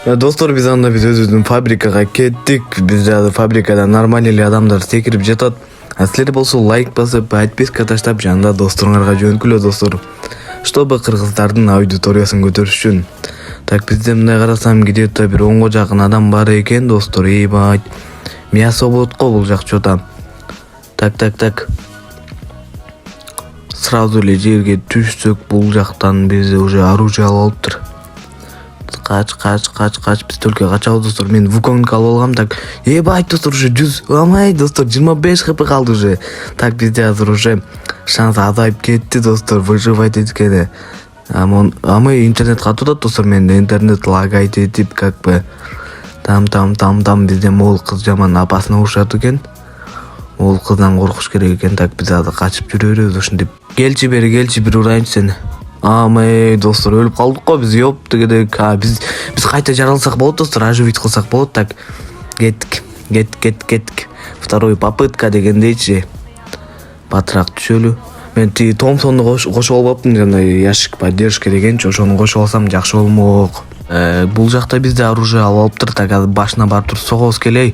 Достор, биз өзүбүздүн фабрикага кеттик. Бизде фабрикада нормальный эле адамдар секирип жатат. Силер болсо лайк басып, подписка таштап, жанында досторуңарга жөнөткүлө достор. Чтобы кыргыздардын аудиториясын көтөрүш үчүн. Так, бизде мындай карасам где-то бир 10го жакын адам бар экен, достор. Эйбать. Мясо болот го бул жак чота. Так. Сразу эле жерге түшсөк, бул жактан бизде уже оружие алып алыптыр. Кач, биз только качабыз достор. Мен вуконг алып алгам. Так, эбать достор, уже 100, амай достор, 25 хп калды уже. Так, бизде азыр уже шанс азайып кетти достор, выживать эткени. Амай интернет катып атат достор, менде интернет лагайт этип, как бы там бизде могул кыз жаман апасына урушат экен. Ол кыздан коркуш керек экен. Так, биз азыр качып жүрөбүз ушинтип. Келчи бир урайынчы сени. Амай достор, өлүп калдык го биз, ёп дегедек. Биз кайта жаралсак болот достор, оживить кылсак болот. Так, кеттик. Второй попытка дегендейчи. Батыраак түшөлү. Мен тиги Томпсонду кошуп албаптым, жана ящик поддержки дегенчи, ошону кошуп алсам жакшы болмок. Бул жакта бизде оружие алып алыптыр. Так, азыр башына барып туруп согобуз келей.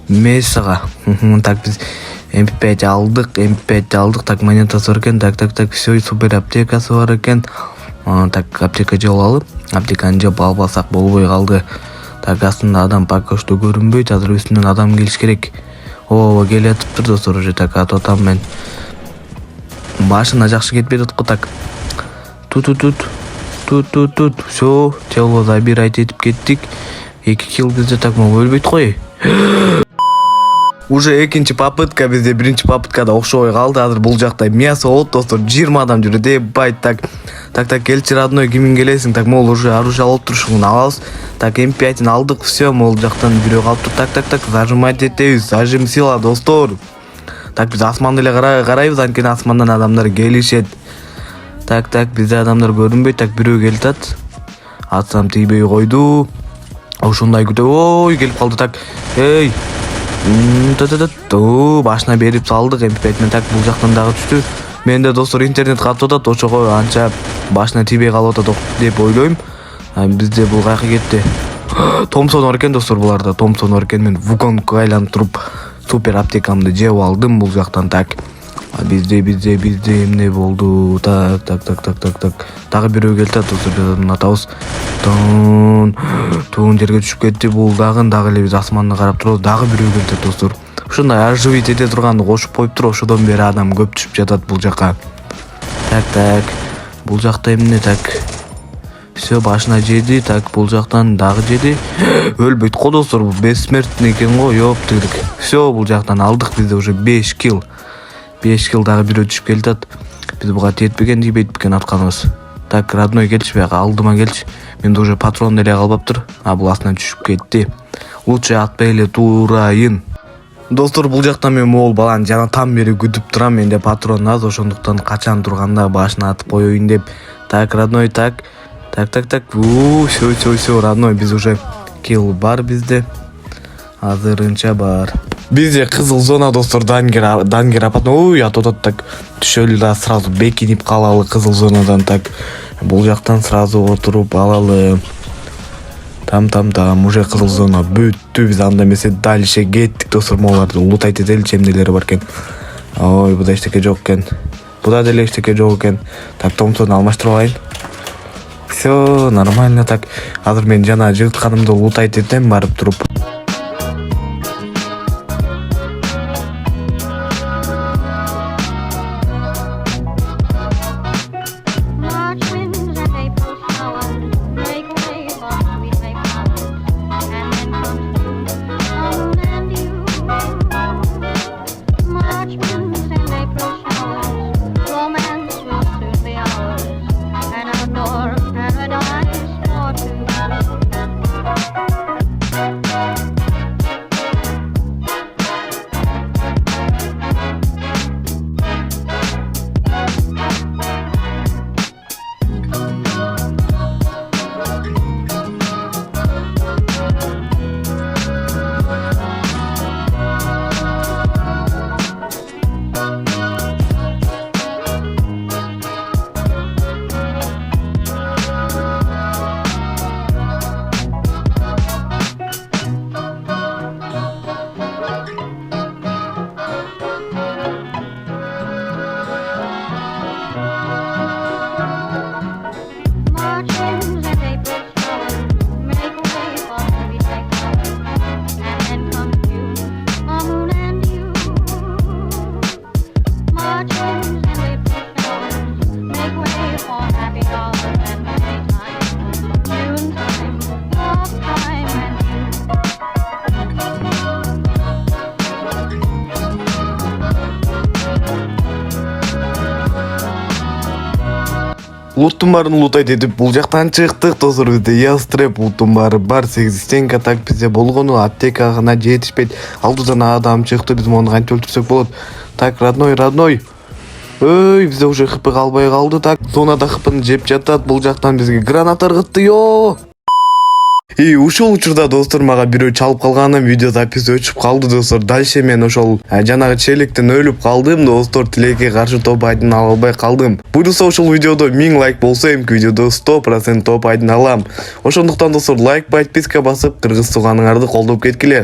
Мессага. Так, биз MP5 алдык. Так, монетасы бар экен. Так, все, супер аптекасы бар экен. Так, аптека жеп алалы. Аптеканы жеп албасак болбой калды. Так, астында адам пока что көрүнбөйт. Азыр үстүнөн адам келиш керек. Келе атыптыр достор уже. Так, атам мен. Башына жакшы кетпей жатат го. Так. Тут. Все, тело забирать этип кеттик. 2 килл бизде. Так, өлбөйт го. Уже экинчи попытка бизде биринчи попыткада окшобой калды. Азыр бул жакта мясо болот достор. 20 адам жүрөт. Эбайт. Так, келчи родной, кимин келесиң? Так, могул уже оружие алып турушун алабыз. Так, MP5-ин алдык. Все, могул жактан бирөө калыптыр. Так, зажимать этебиз. Зажим сила достор. Так, биз асманды эле карайбыз, анткени асмандан адамдар келишет. Так, бизде адамдар көрүнбөйт. Так, бирөө келип атат. Атсам тийбей койду. Ошондой күтө. Келип калды. Так, эй. Башына берип салдык MP5 мен. Так, бул жактан дагы түштү. Менде достор интернет катып атат, ошого анча башына тийбей калып атат деп ойлойм. Бизде бул кайка кетти. Томпсон бар экен достор, буларда Томпсон бар экен. Мен вуконгко айланып туруп супер аптекамды жеп алдым бул жактан. Так, бизде эмне болду? Так. Дагы бирөө келип атат достор, биз атабыз. Туун жерге түшүп кетти. Бул дагы эле биз асманды карап турабыз. Дагы бирөө келип атат достор. Ушундай оживить эте турганды кошуп коюптур. Ошодон бери адам көп түшүп жатат бул жака. Так. Бул жакта эмне? Так. Все, башына жеди. Так, бул жактан дагы жеди. Өлбөйт го достор, бул бессмертный экен го. Ёп дегдик. Все, бул жактан алдык бизде уже 5 килл. 5 килл, дагы бирөө түшүп келатат. Биз буга тиетпеген, тийбейт бекен атканыбыз. Так, родной келчи, бияка алдыма келчи. Менде уже патрон деле калбаптыр. Бул астынан түшүп кетти. Лучше атпай эле турайын. Достор, бул жактан мен могул баланы жана там бери күтүп турам. Менде патрон аз, ошондуктан качан турганда башына атып коеюн деп. Так, родной, так. Все, родной, биз уже килл бар бизде. Азырынча бар. Бизде кызыл зона достор, дангер апат. Атат. Так, түшөлү да сразу бекинип калалы кызыл зонадан. Так, бул жактан сразу отуруп алалы. Там уже кызыл зона бүттү. Биз анда эмесе дальше кеттик достор. Могуларды лутайт этеличи, эмнелери бар экен. Буда эчтеке жок экен. Буда деле эчтеке жок экен. Так, Томпсонду алмаштырып алайын. Все нормально. Так, азыр мен жана жыгытканымды лутайт этем барып туруп. луттун баарын лутайт этип бул жактан чыктык достор. Бизде ястреп луттун баары бар. 8 стенка так бизде болгону аптека гана жетишпейт. Алдыдан адам чыкты, биз муну кантип өлтүрсөк болот? Так, родной. Ой, бизде уже хп калбай калды. Так, зонада хпны жеп жатат. Бул жактан бизге граната ыргытты. И ушул учурда достор мага бирөө чалып калганын видео запись өчүп калды достор. Дальше мен ошол жанагы челиктен өлүп калдым достор. Тилекке каршы топ айдын ала албай калдым. Буюрса ушул видеодо 1000 лайк болсо эмки видеодо 100% топ айдын алам. Ошондуктан достор лайк, подписка басып кыргыз тууганыңарды колдоп кеткиле.